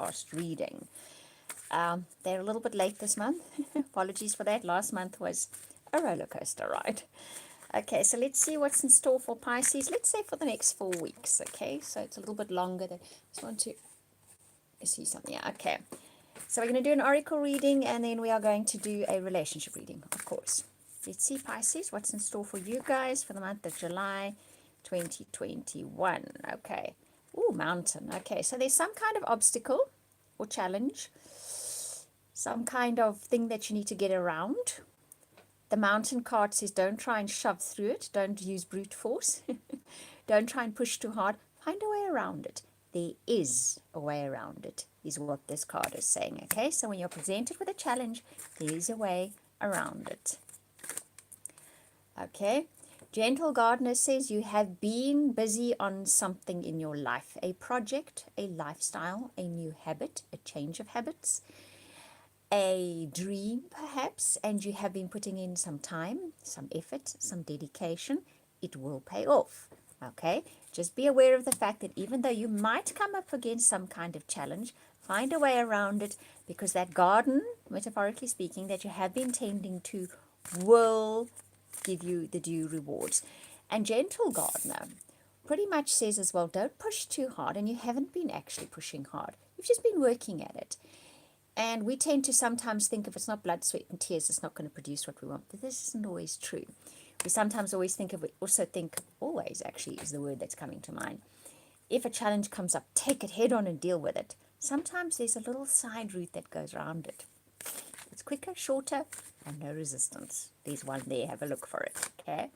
last reading. They're a little bit late this month. Apologies for that. Last month was a roller coaster ride. Okay, so let's see what's in store for Pisces. Let's say for the next 4 weeks. Okay, so it's a little bit longer. Just want to see something. Yeah, okay. So we're going to do an oracle reading, and then we are going to do a relationship reading, of course. Let's see, Pisces, what's in store for you guys for the month of July 2021. Okay. Ooh, mountain. Okay, so there's some kind of obstacle or challenge, some kind of thing that you need to get around. The mountain card says don't try and shove through it. Don't use brute force. Don't try and push too hard. Find a way around it. There is a way around it, is what this card is saying. Okay, so when you're presented with a challenge, there is a way around it. Okay, Gentle Gardener says you have been busy on something in your life, a project, a lifestyle, a new habit, a change of habits, a dream perhaps, and you have been putting in some time, some effort, some dedication. It will pay off. Okay, just be aware of the fact that even though you might come up against some kind of challenge, find a way around it, because that garden, metaphorically speaking, that you have been tending to will give you the due rewards. And Gentle Gardener pretty much says as well, don't push too hard, and you haven't been actually pushing hard. You've just been working at it. And we tend to sometimes think if it's not blood, sweat, and tears, it's not going to produce what we want. But this isn't always true. We sometimes always think of it, also think, always actually is the word that's coming to mind. If a challenge comes up, take it head on and deal with it. Sometimes there's a little side route that goes around it. It's quicker, shorter, and no resistance. There's one there, have a look for it, okay?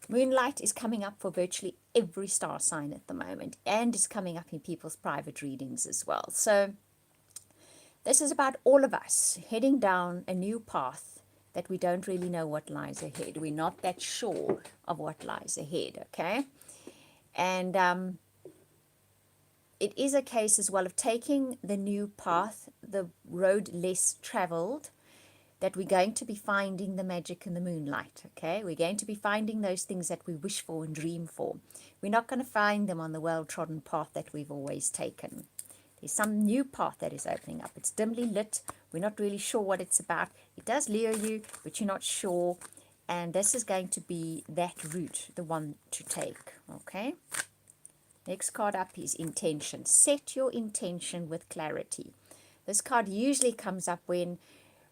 Moonlight is coming up for virtually every star sign at the moment, and is coming up in people's private readings as well. So this is about all of us heading down a new path that we don't really know what lies ahead. We're not that sure of what lies ahead, okay? And it is a case as well of taking the new path, the road less traveled, that we're going to be finding the magic in the moonlight, okay? We're going to be finding those things that we wish for and dream for. We're not going to find them on the well-trodden path that we've always taken. There's some new path that is opening up. It's dimly lit. We're not really sure what it's about. It does lure you, but you're not sure. And this is going to be that route, the one to take, okay? Next card up is intention. Set your intention with clarity. This card usually comes up when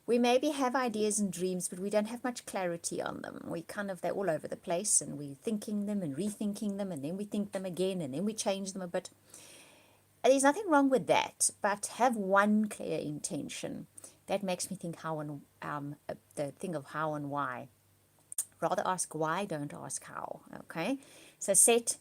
we maybe have ideas and dreams, but we don't have much clarity on them. They're all over the place, and we're thinking them and rethinking them, and then we think them again, and then we change them a bit. There's nothing wrong with that, but have one clear intention. That makes me think how and the thing of how and why. Rather ask why, don't ask how, okay? So set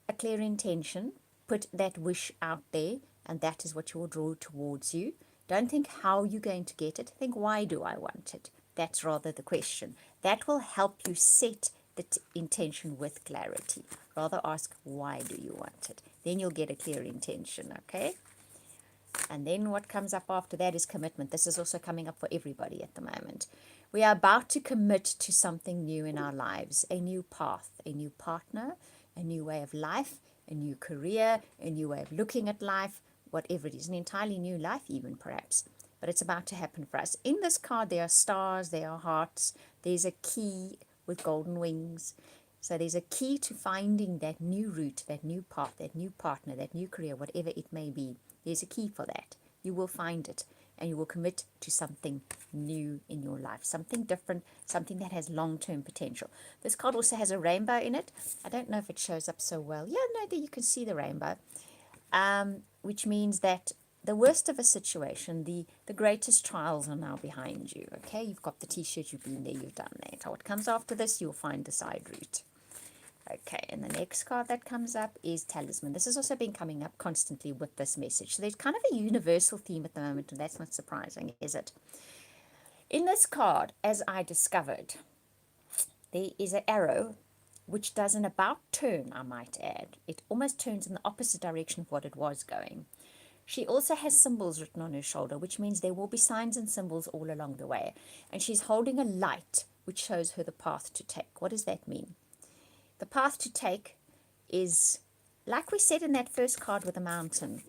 a clear intention, put that wish out there, and that is what you will draw towards you. Don't think how you're going to get it. Think, why do I want it? That's rather the question. That will help you set the intention with clarity. Rather ask, why do you want it? Then you'll get a clear intention, okay? And then what comes up after that is commitment. This is also coming up for everybody at the moment. We are about to commit to something new in our lives, a new path, a new partner, a new way of life, a new career, a new way of looking at life, whatever it is, an entirely new life even perhaps. But it's about to happen for us. In this card, there are stars, there are hearts, there's a key with golden wings. So there's a key to finding that new route, that new path, that new partner, that new career, whatever it may be. There's a key for that. You will find it, and you will commit to something new in your life, something different, something that has long-term potential. This card also has a rainbow in it. I don't know if it shows up so well. Yeah, no, there you can see the rainbow, which means that the worst of a situation, the greatest trials are now behind you, okay? You've got the t-shirt, you've been there, you've done that. So what comes after this, you'll find the side route. Okay, and the next card that comes up is Talisman. This has also been coming up constantly with this message. So there's kind of a universal theme at the moment, and that's not surprising, is it? In this card, as I discovered, there is an arrow which does an about turn, I might add. It almost turns in the opposite direction of what it was going. She also has symbols written on her shoulder, which means there will be signs and symbols all along the way. And she's holding a light, which shows her the path to take. What does that mean? The path to take is, like we said in that first card with the mountain,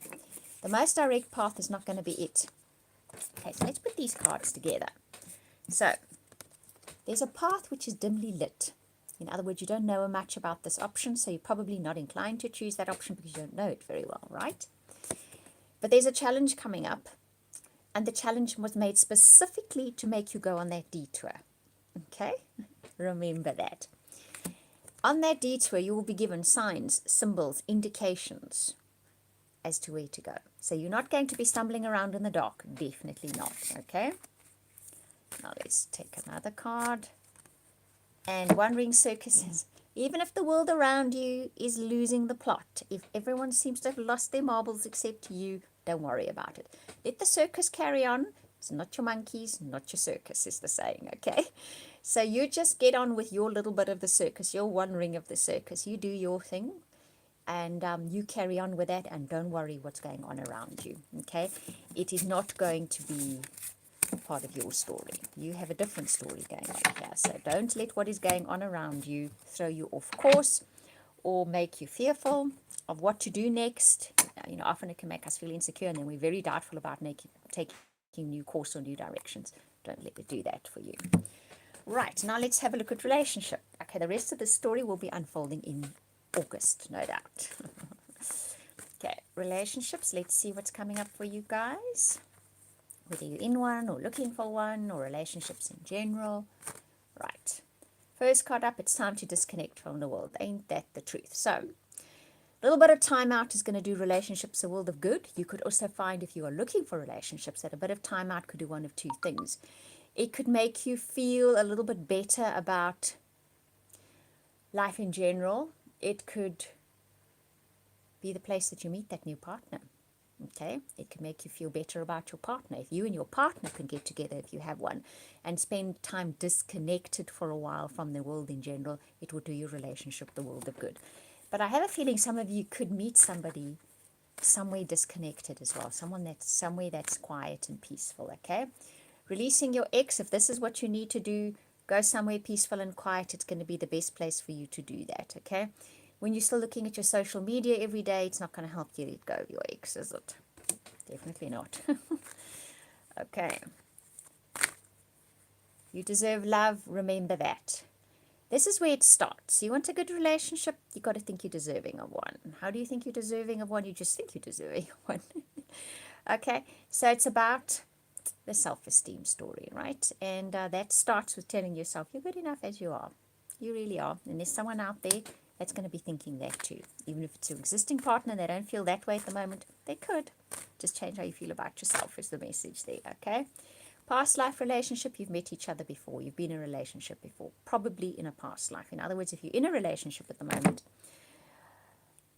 The most direct path is not going to be it. Okay, so let's put these cards together. So, there's a path which is dimly lit. In other words, you don't know much about this option, so you're probably not inclined to choose that option because you don't know it very well, right? But there's a challenge coming up, and the challenge was made specifically to make you go on that detour. Okay? Remember that. On that detour, you will be given signs, symbols, indications as to where to go. So you're not going to be stumbling around in the dark. Definitely not. Okay? Now let's take another card. And Wandering Circus says, even if the world around you is losing the plot, if everyone seems to have lost their marbles except you, don't worry about it. Let the circus carry on. It's not your monkeys, not your circus, is the saying, okay? So you just get on with your little bit of the circus, your one ring of the circus. You do your thing, and you carry on with that, and don't worry what's going on around you, okay? It is not going to be part of your story. You have a different story going on here. So don't let what is going on around you throw you off course or make you fearful of what to do next. You know, often it can make us feel insecure, and then we're very doubtful about taking new course or new directions. Don't let it do that for you. Right, now let's have a look at relationship. Okay, the rest of the story will be unfolding in August, no doubt. Okay, relationships. Let's see what's coming up for you guys. Whether you're in one or looking for one, or relationships in general. Right. First card up, it's time to disconnect from the world. Ain't that the truth? So, a little bit of time out is going to do relationships a world of good. You could also find, if you are looking for relationships, that a bit of time out could do one of two things. It could make you feel a little bit better about life in general. It could be the place that you meet that new partner. Okay, it can make you feel better about your partner. If you and your partner can get together, if you have one, and spend time disconnected for a while from the world in general, it will do your relationship the world of good. But I have a feeling some of you could meet somebody somewhere disconnected as well, somewhere that's quiet and peaceful. Okay, releasing your ex, if this is what you need to do, go somewhere peaceful and quiet. It's going to be the best place for you to do that. Okay. When you're still looking at your social media every day, it's not going to help you let go of your ex, is it? Definitely not. Okay. You deserve love. Remember that. This is where it starts. You want a good relationship, you got to think you're deserving of one. How do you think you're deserving of one? You just think you're deserving of one. Okay. So it's about the self-esteem story, right? And that starts with telling yourself you're good enough as you are. You really are. And there's someone out there that's going to be thinking that too. Even if it's your existing partner and they don't feel that way at the moment, they could. Just change how you feel about yourself is the message there, okay? Past life relationship, you've met each other before. You've been in a relationship before, probably in a past life. In other words, if you're in a relationship at the moment,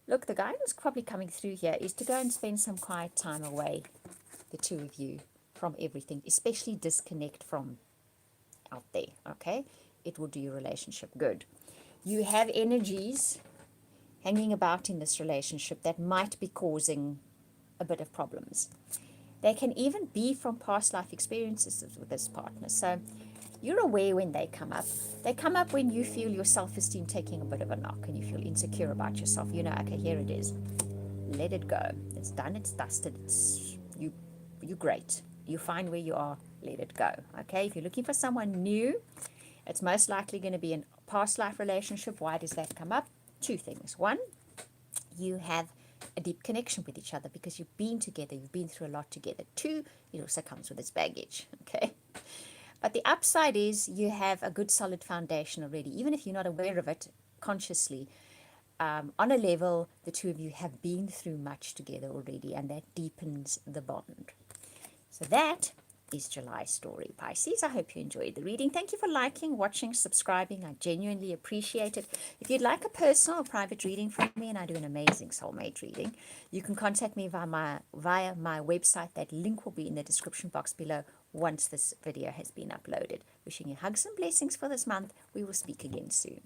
look, the guidance probably coming through here is to go and spend some quiet time away, the two of you, from everything, especially disconnect from out there, okay? It will do your relationship good. You have energies hanging about in this relationship that might be causing a bit of problems. They can even be from past life experiences with this partner. So you're aware when they come up. They come up when you feel your self-esteem taking a bit of a knock and you feel insecure about yourself. You know, okay, here it is. Let it go. It's done, it's dusted, you're great. You're fine where you are, let it go. Okay, if you're looking for someone new, it's most likely going to be a past life relationship. Why does that come up? Two things. One, you have a deep connection with each other because you've been together, you've been through a lot together. Two, it also comes with its baggage, okay? But the upside is you have a good solid foundation already, even if you're not aware of it consciously. On a level, the two of you have been through much together already, and that deepens the bond. So that is July story, Pisces. I hope you enjoyed the reading. Thank you for liking, watching, subscribing. I genuinely appreciate it. If you'd like a personal or private reading from me, and I do an amazing soulmate reading, you can contact me via my website. That link will be in the description box below once this video has been uploaded. Wishing you hugs and blessings for this month. We will speak again soon.